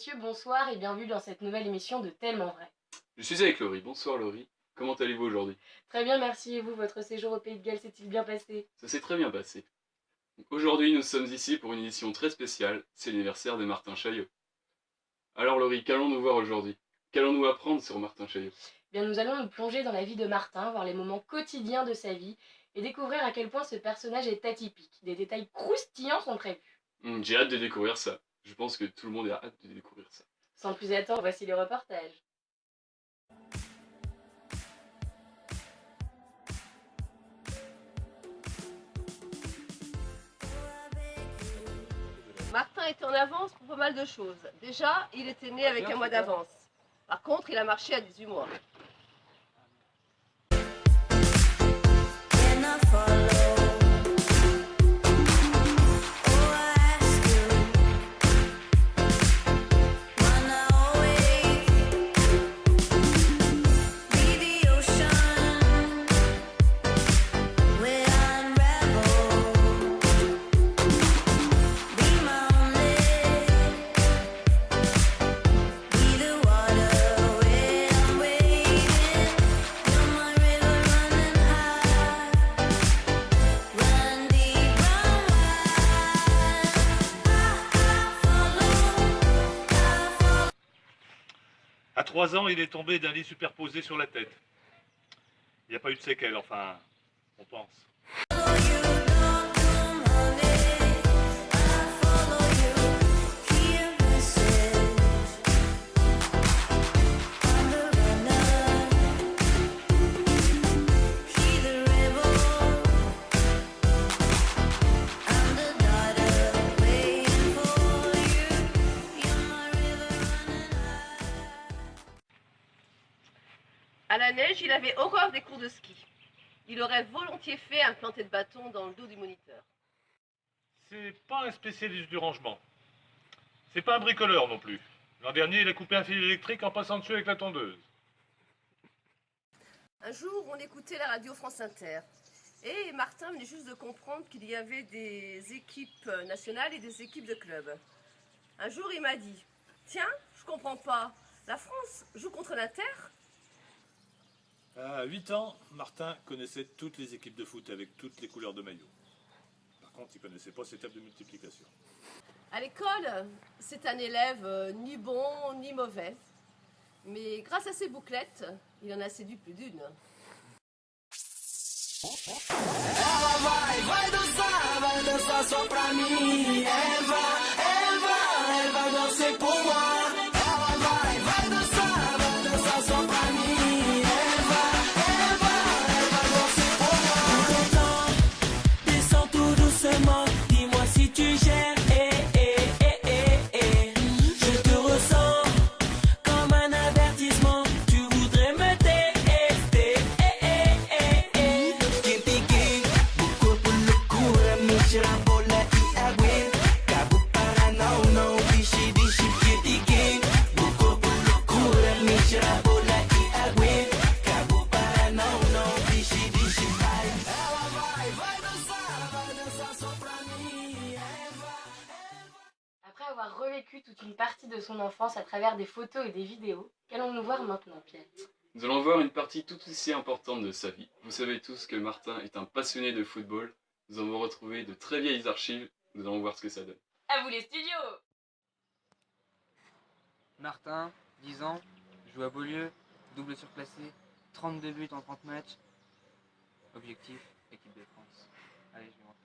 messieurs, bonsoir et bienvenue dans cette nouvelle émission de Tellement Vrai. Je suis avec Laurie. Bonsoir Laurie. Comment allez-vous aujourd'hui? Très bien, merci. Et vous, votre séjour au Pays de Galles s'est-il bien passé? Ça s'est très bien passé. Aujourd'hui, nous sommes ici pour une édition très spéciale. C'est l'anniversaire de Martin Chaillot. Alors Laurie, qu'allons-nous voir aujourd'hui? Qu'allons-nous apprendre sur Martin Chaillot? Bien, nous allons nous plonger dans la vie de Martin, voir les moments quotidiens de sa vie et découvrir à quel point ce personnage est atypique. Des détails croustillants sont prévus. J'ai hâte de découvrir ça. Je pense que tout le monde a hâte de découvrir ça. Sans plus attendre, voici le reportage. Martin était en avance pour pas mal de choses. Déjà, il était né avec un mois d'avance. Par contre, il a marché à 18 mois. À 3 ans, il est tombé d'un lit superposé sur la tête. Il n'y a pas eu de séquelles, enfin, on pense. À la neige, il avait horreur des cours de ski. Il aurait volontiers fait un planté de bâton dans le dos du moniteur. C'est pas un spécialiste du rangement. C'est pas un bricoleur non plus. L'an dernier, il a coupé un fil électrique en passant dessus avec la tondeuse. Un jour, on écoutait la radio France Inter. Et Martin venait juste de comprendre qu'il y avait des équipes nationales et des équipes de clubs. Un jour, il m'a dit « Tiens, je comprends pas. La France joue contre l'Inter ?» À 8 ans, Martin connaissait toutes les équipes de foot avec toutes les couleurs de maillot. Par contre, il ne connaissait pas ses tables de multiplication. À l'école, c'est un élève ni bon ni mauvais. Mais grâce à ses bouclettes, il en a séduit plus d'une. Vai dançar só pra mim. Elle va danser pour moi. Vai dançar só pra mim. Elle va danser pour moi. Attends, descends tout doucement. Dis-moi si tu gères. Je te ressens comme un avertissement. Tu voudrais me tester. Après avoir revécu toute une partie de son enfance à travers des photos et des vidéos, qu'allons-nous voir maintenant, Pierre? Nous allons voir une partie tout aussi importante de sa vie. Vous savez tous que Martin est un passionné de football. Nous avons retrouvé de très vieilles archives. Nous allons voir ce que ça donne. À vous les studios! Martin, 10 ans, joue à Beaulieu, double surclassé, 32 buts en 30 matchs. Objectif, équipe de France. Allez, je vais m'entraîner.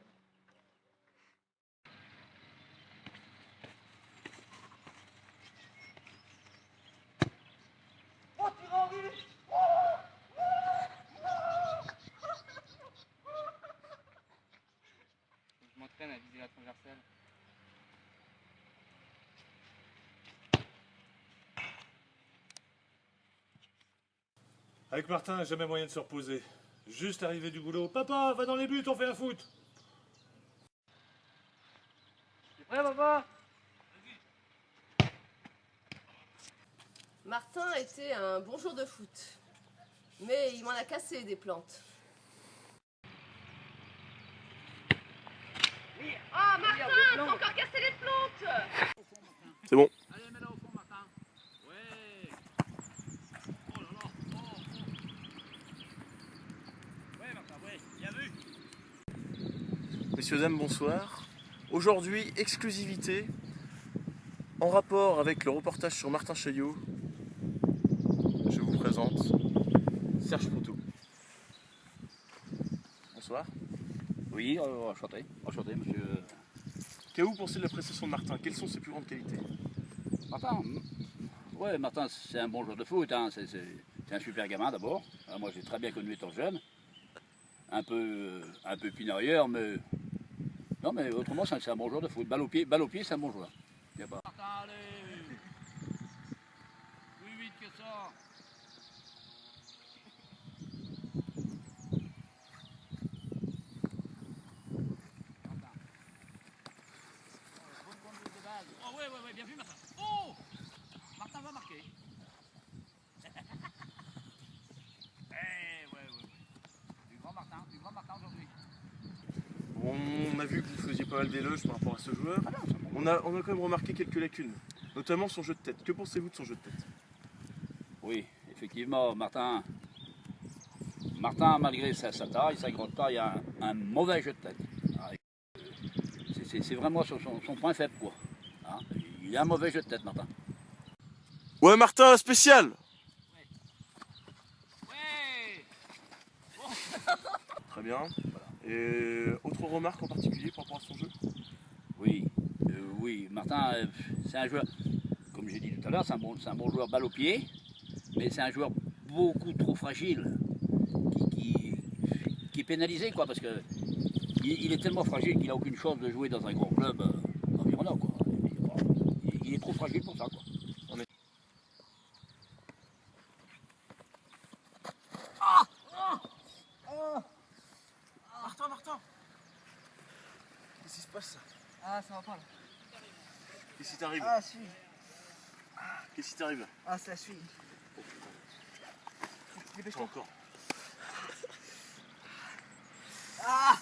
Je m'entraîne à viser la transversale. Avec Martin, jamais moyen de se reposer. Juste arrivé du boulot. Papa, va dans les buts, on fait un foot. T'es prêt, papa? Martin était un bon joueur de foot. Mais il m'en a cassé des plantes. Ah, Martin, t'as encore cassé les plantes! C'est bon. Allez, mets-la au fond. Messieurs, dames, bonsoir. Aujourd'hui, exclusivité, en rapport avec le reportage sur Martin Chaillot, je vous présente Serge Proutot. Bonsoir. Oui, enchanté. Enchanté, monsieur. Qu'avez-vous pensé de la prestation de Martin? Quelles sont ses plus grandes qualités? Martin, ouais, Martin, c'est un bon joueur de foot. Hein. C'est un super gamin d'abord. Moi, j'ai très bien connu étant jeune. Un peu pinailleur, mais. Non, mais autrement, c'est un bon joueur de foot. Balle au pied, c'est un bon joueur. Y a pas... Martin, allez. Plus vite que ça. Oh, ouais, bien vu, Martin. Oh, Martin va marquer. Ouais. Du grand Martin aujourd'hui. On a vu que vous faisiez pas mal d'éloges par rapport à ce joueur. On a quand même remarqué quelques lacunes, notamment son jeu de tête. Que pensez-vous de son jeu de tête? Oui, effectivement, Martin, malgré sa taille, sa grande taille, a un mauvais jeu de tête. C'est vraiment son point faible, quoi. Hein, il a un mauvais jeu de tête, Martin. Ouais, Martin, spécial. Ouais. Très bien. Et autre remarque en particulier par rapport à son jeu? Oui, Martin, c'est un joueur, comme j'ai dit tout à l'heure, c'est un bon joueur balle au pied, mais c'est un joueur beaucoup trop fragile, qui est pénalisé, quoi, parce que il est tellement fragile qu'il n'a aucune chance de jouer dans un grand club environnant, quoi. Il est trop fragile pour ça, quoi. Martin, qu'est-ce qui se passe? Ah, ça va pas là. Qu'est-ce qui t'arrive? Ah, si. Qu'est-ce qui t'arrive? Ah, ça suit. Oh putain. Dépêche-toi. Encore. Ah.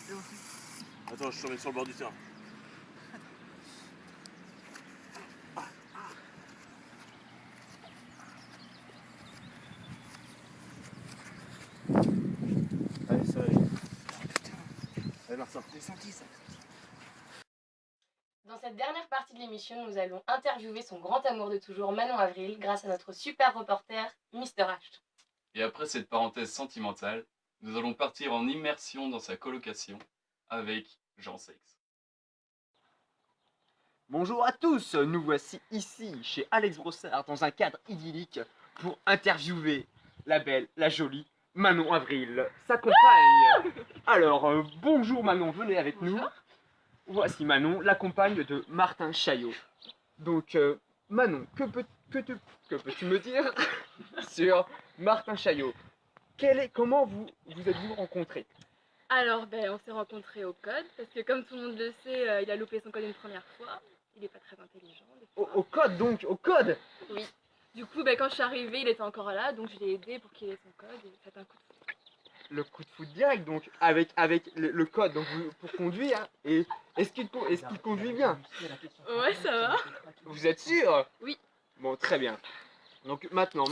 C'est bon. Attends, je te remets sur le bord du terrain. Allez, ça va. Allez, Martin. J'ai senti ça. Dans cette dernière partie de l'émission, nous allons interviewer son grand amour de toujours, Manon Avril, grâce à notre super reporter, Mister H. Et après cette parenthèse sentimentale, nous allons partir en immersion dans sa colocation avec Jean Seix. Bonjour à tous, nous voici ici chez Alex Brossard dans un cadre idyllique pour interviewer la belle, la jolie Manon Avril, sa compagne. Alors, bonjour Manon, venez avec nous. Voici Manon, la compagne de Martin Chaillot. Donc, Manon, que peux-tu me dire sur Martin Chaillot? Comment vous êtes-vous rencontrés? Alors, on s'est rencontrés au code, parce que comme tout le monde le sait, il a loupé son code une première fois. Il n'est pas très intelligent. Au code donc, au code? Oui. Du coup, quand je suis arrivée, il était encore là, donc je l'ai aidé pour qu'il ait son code et faites un coup de foot. Le coup de foot direct, donc, avec le code donc, pour conduire. Et est-ce qu'il conduit bien? Ouais, ça va. Vous êtes sûr? Oui. Bon, très bien. Donc maintenant,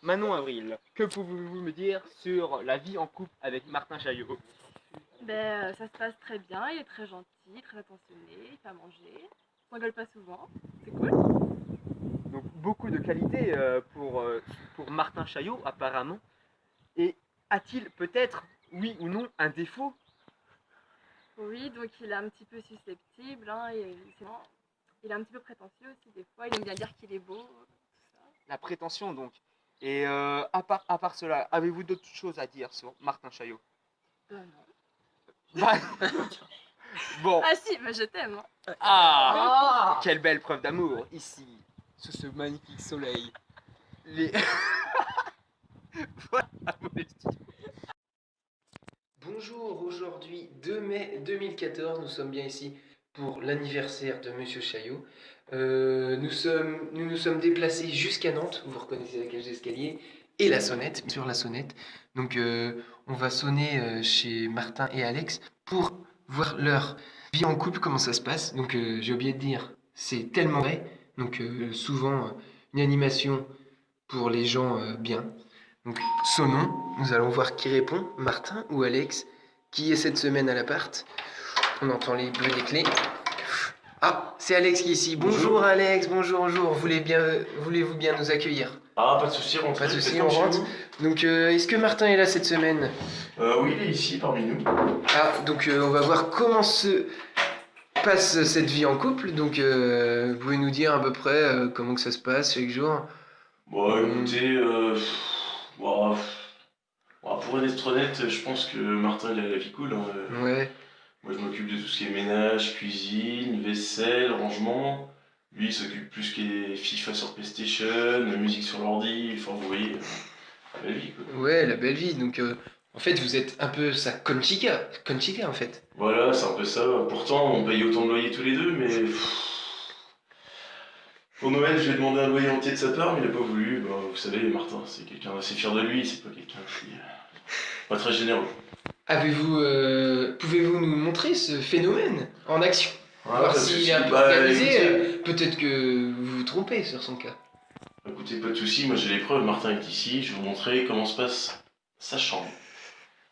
Manon Avril, que pouvez-vous me dire sur la vie en couple avec Martin Chaillot? Ça se passe très bien, il est très gentil, très attentionné, il fait à manger, il s'engueule pas souvent, c'est cool. Donc beaucoup de qualités pour Martin Chaillot apparemment. Et a-t-il peut-être, oui ou non, un défaut? Oui, donc il est un petit peu susceptible, hein, il est un petit peu prétentieux aussi des fois, il aime bien dire qu'il est beau, tout ça. La prétention donc. Et à part cela, avez-vous d'autres choses à dire sur Martin Chaillot? Non. Bon. Ah si, je t'aime. Hein. Ah, quelle belle preuve d'amour ici, sous ce magnifique soleil. Voilà mon studio. Bonjour, aujourd'hui 2 mai 2014, nous sommes bien ici pour l'anniversaire de Monsieur Chaillot. Nous nous sommes déplacés jusqu'à Nantes, vous reconnaissez la cage d'escalier, et la sonnette, sur la sonnette. Donc on va sonner chez Martin et Alex pour voir leur vie en couple, comment ça se passe. Donc j'ai oublié de dire, c'est tellement vrai. Donc souvent une animation pour les gens bien. Donc sonnons, nous allons voir qui répond, Martin ou Alex. qui est cette semaine à l'appart. On entend les bruits des clés. Ah, c'est Alex qui est ici. Bonjour Alex, bonjour. Voulez-vous bien nous accueillir? Ah, pas de souci, rentrez. Pas de souci, on rentre. Donc, est-ce que Martin est là cette semaine? Oui, il est ici parmi nous. Ah, donc on va voir comment se passe cette vie en couple. Donc, vous pouvez nous dire à peu près comment que ça se passe chaque jour? Bon, écoutez, bon, pour être honnête, je pense que Martin il a la vie cool. Hein. Ouais. Moi, je m'occupe de tout ce qui est ménage, cuisine, vaisselle, rangement. Lui, il s'occupe plus qui est FIFA sur PlayStation, la musique sur l'ordi. Enfin, vous voyez, la belle vie, quoi. Ouais, la belle vie. Donc, en fait, vous êtes un peu sa Conchica en fait. Voilà, c'est un peu ça. Pourtant, on paye autant de loyer tous les deux, mais... Pour Noël, je lui ai demandé un loyer entier de sa part, mais il n'a pas voulu. Bah, vous savez, Martin, c'est quelqu'un d'assez fier de lui, c'est pas quelqu'un qui... pas très généreux. Pouvez-vous nous montrer ce phénomène en action? Ah, voir pas de s'il souci. est un peu Bah, organisé. écoutez. Peut-être que vous vous trompez sur son cas. Écoutez, pas de soucis, moi j'ai les preuves, Martin est ici, je vais vous montrer comment se passe sa chambre.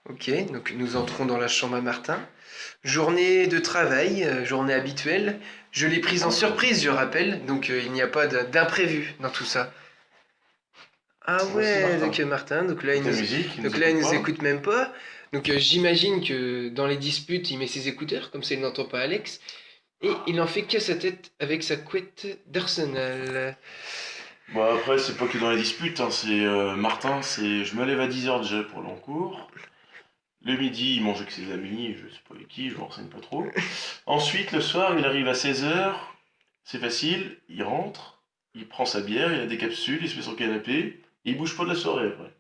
Ok, donc nous entrons dans la chambre à Martin. Journée de travail, journée habituelle. Je l'ai prise en surprise, je rappelle, donc il n'y a pas d'imprévu dans tout ça. Ah ouais, donc Martin, donc là il nous écoute même pas. Donc j'imagine que dans les disputes, il met ses écouteurs, comme ça il n'entend pas Alex. Et il en fait que sa tête avec sa couette d'Arsenal. Bon après, c'est pas que dans les disputes, hein, c'est Martin, c'est je me lève à 10h déjà pour aller en cours. Le midi, il mange avec ses amis, je sais pas avec qui, je me renseigne pas trop. Ensuite, le soir, il arrive à 16h, c'est facile, il rentre, il prend sa bière, il a des capsules, il se met sur le canapé, et il bouge pas de la soirée après.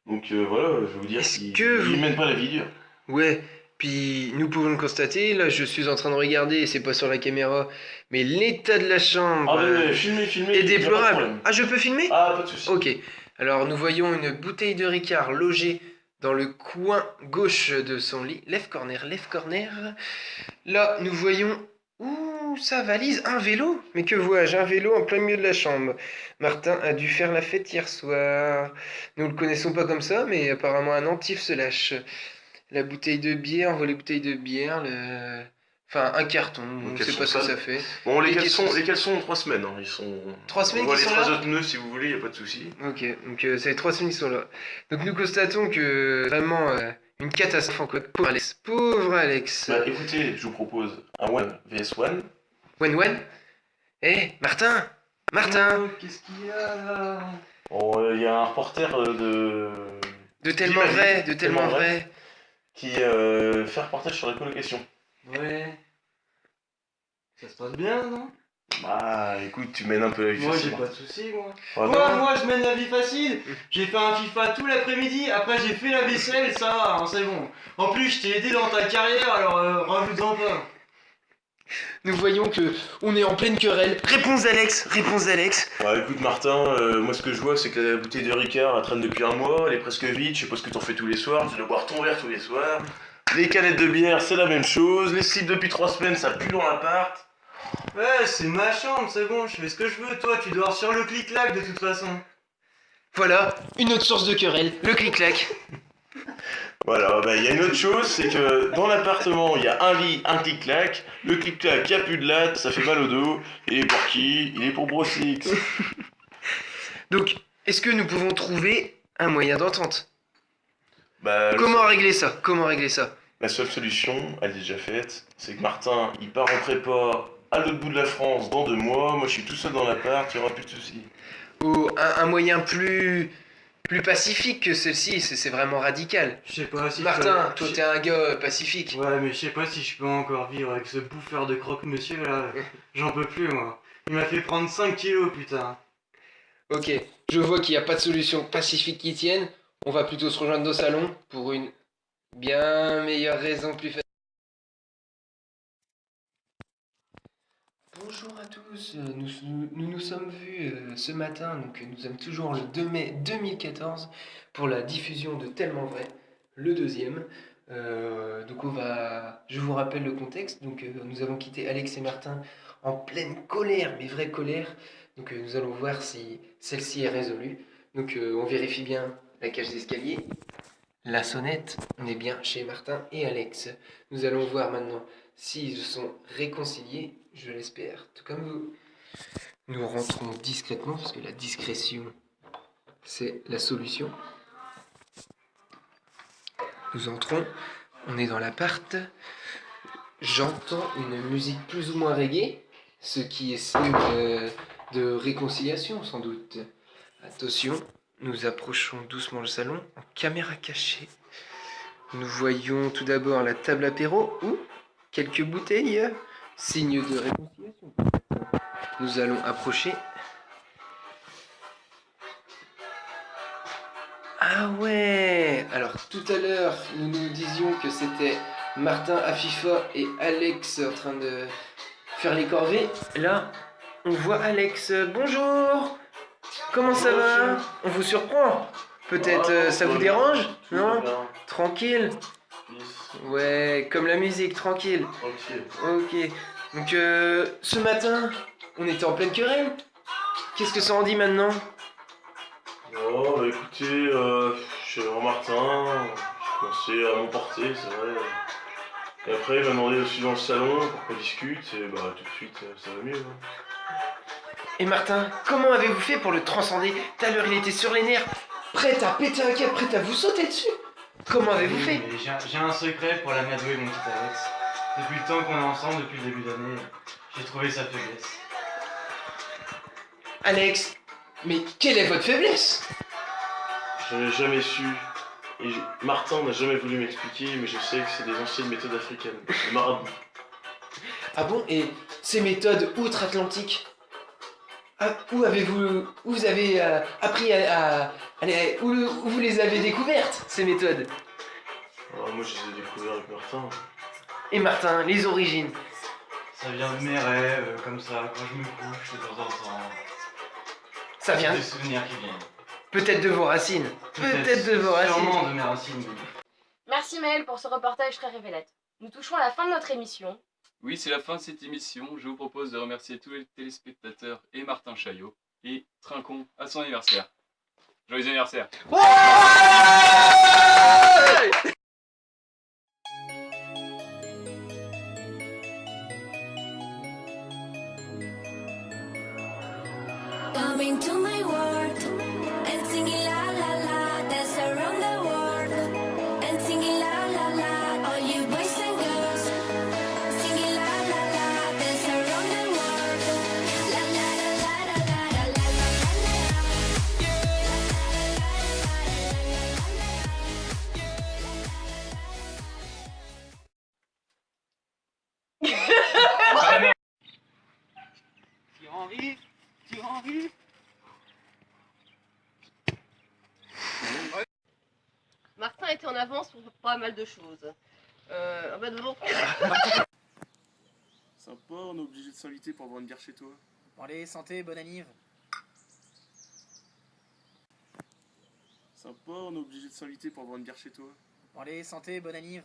Donc voilà, je vais vous dire qu'il mène pas la vie dure. Ouais, puis nous pouvons le constater, là je suis en train de regarder, et c'est pas sur la caméra, mais l'état de la chambre Ah ouais, filmez, est déplorable. Ah, je peux filmer? Ah, pas de soucis. Ok, alors nous voyons une bouteille de Ricard logée dans le coin gauche de son lit. Left corner. Là, nous voyons... Ouh, sa valise, un vélo. Mais que vois-je? Un vélo en plein milieu de la chambre. Martin a dû faire la fête hier soir. Nous le connaissons pas comme ça, mais apparemment un antif se lâche. La bouteille de bière, on voit les bouteilles de bière, Enfin, un carton, on ne sait pas ce que ça fait. Bon, les caleçons ont 3 semaines, hein. Ils sont... 3 semaines on voit qu'ils les sont 3 là autres nœuds si vous voulez, y a pas de souci. Ok, donc ça fait 3 semaines qu'ils sont là. Donc nous constatons que vraiment une catastrophe en quoi. Pauvre Alex. Bah écoutez, je vous propose un One vs One. One? Eh, Martin! Qu'est-ce qu'il y a là? Bon, il y a un reporter De tellement vrai. qui fait un reportage sur la colocation. Ouais. Ça se passe bien, non? Bah écoute, tu mènes un peu la vie Moi facile. j'ai pas de soucis, moi. Ah, non. Moi je mène la vie facile. J'ai fait un FIFA tout l'après-midi, après j'ai fait la vaisselle, ça va, hein, c'est bon. En plus je t'ai aidé dans ta carrière, alors rajoute-en pas. Nous voyons que on est en pleine querelle. Réponse d'Alex. Bah écoute Martin, moi ce que je vois c'est que la bouteille de Ricard elle traîne depuis un mois, elle est presque vide, je sais pas ce que t'en fais tous les soirs, tu dois boire ton verre tous les soirs. Les canettes de bière c'est la même chose, les slips depuis 3 semaines ça pue dans l'appart. Ouais, c'est ma chambre, c'est bon, je fais ce que je veux, toi tu dors sur le clic-clac de toute façon. Voilà, une autre source de querelle, le clic-clac. Voilà, bah il y a une autre chose, c'est que dans l'appartement il y a un lit, un clic-clac, le clic-clac il y a plus de latte, ça fait mal au dos, il est pour qui? Il est pour Brossix. Donc, est-ce que nous pouvons trouver un moyen d'entente? Bah, Comment régler ça? La seule solution, elle est déjà faite, c'est que Martin, il part en prépa à l'autre bout de la France dans 2 mois, moi je suis tout seul dans l'appart, il n'y aura plus de soucis. Ou un moyen plus pacifique que celle-ci, c'est vraiment radical. Je sais pas si Martin, toi t'es un gars pacifique. Ouais, mais je sais pas si je peux encore vivre avec ce bouffeur de croque-monsieur là. J'en peux plus, moi. Il m'a fait prendre 5 kilos, putain. Ok, je vois qu'il n'y a pas de solution pacifique qui tienne. On va plutôt se rejoindre au salon pour une bien meilleure raison plus facile. Bonjour à tous, nous sommes vus ce matin, donc nous sommes toujours le 2 mai 2014 pour la diffusion de Tellement Vrai, le 2e. Je vous rappelle le contexte, donc nous avons quitté Alex et Martin en pleine colère, mais vraie colère. Donc nous allons voir si celle-ci est résolue. Donc on vérifie bien la cage d'escalier. la sonnette. On est bien chez Martin et Alex. Nous allons voir maintenant s'ils se sont réconciliés, je l'espère, tout comme vous. Nous rentrons discrètement, parce que la discrétion, c'est la solution. Nous entrons, on est dans l'appart. J'entends une musique plus ou moins reggae, ce qui est signe de réconciliation sans doute. Attention, nous approchons doucement le salon en caméra cachée. Nous voyons tout d'abord la table apéro ou quelques bouteilles, signe de réconciliation. Nous allons approcher. Ah ouais! Alors tout à l'heure, nous nous disions que c'était Martin, Afifa et Alex en train de faire les corvées. Là, on voit Alex. Bonjour! Comment ça va? On vous surprend? Peut-être ça vous dérange? Non? Tranquille? Ouais, comme la musique, tranquille. Ok. Donc ce matin, on était en pleine querelle. Qu'est-ce que ça en dit maintenant? Oh, bah écoutez, je suis allé voir Martin, j'ai commencé à m'emporter, c'est vrai. Et après, il m'a demandé de suivre dans le salon pour qu'on discute, et bah tout de suite, ça va mieux. Hein. Et Martin, comment avez-vous fait pour le transcender? Tout à l'heure, il était sur les nerfs, prêt à péter un câble, prêt à vous sauter dessus. Comment avez-vous fait? J'ai un secret pour l'amadouer, mon petit Alex. Depuis le temps qu'on est ensemble, depuis le début d'année, j'ai trouvé sa faiblesse. Alex, mais quelle est votre faiblesse? Je n'ai jamais su. Et Martin n'a jamais voulu m'expliquer, mais je sais que c'est des anciennes méthodes africaines, des marabouts. Ah bon? Et ces méthodes outre-Atlantique, où vous avez appris où vous les avez découvertes, ces méthodes? Moi, je les ai découvertes avec Martin. Et Martin, les origines? Ça vient de mes rêves, comme ça, quand je me couche de temps en temps. Ça vient des souvenirs qui viennent. Peut-être de vos racines. Peut-être de vos racines. Sûrement de mes racines. Merci Maël pour ce reportage très révélateur. Nous touchons à la fin de notre émission. Oui, c'est la fin de cette émission. Je vous propose de remercier tous les téléspectateurs et Martin Chaillot. Et trinquons à son anniversaire. Joyeux anniversaire! Coming to my world and singing la la la, dance around the world and singing la la la. All you boys and girls singing la la la, dance around the world. La la la la la la la Thierry Henry. Martin était en avance pour pas mal de choses. Sympa, on est obligé de s'inviter pour boire une bière chez toi. Allez, santé, bonne anniv. Sympa, on est obligé de s'inviter pour boire une bière chez toi. Allez, santé, bonne anniv.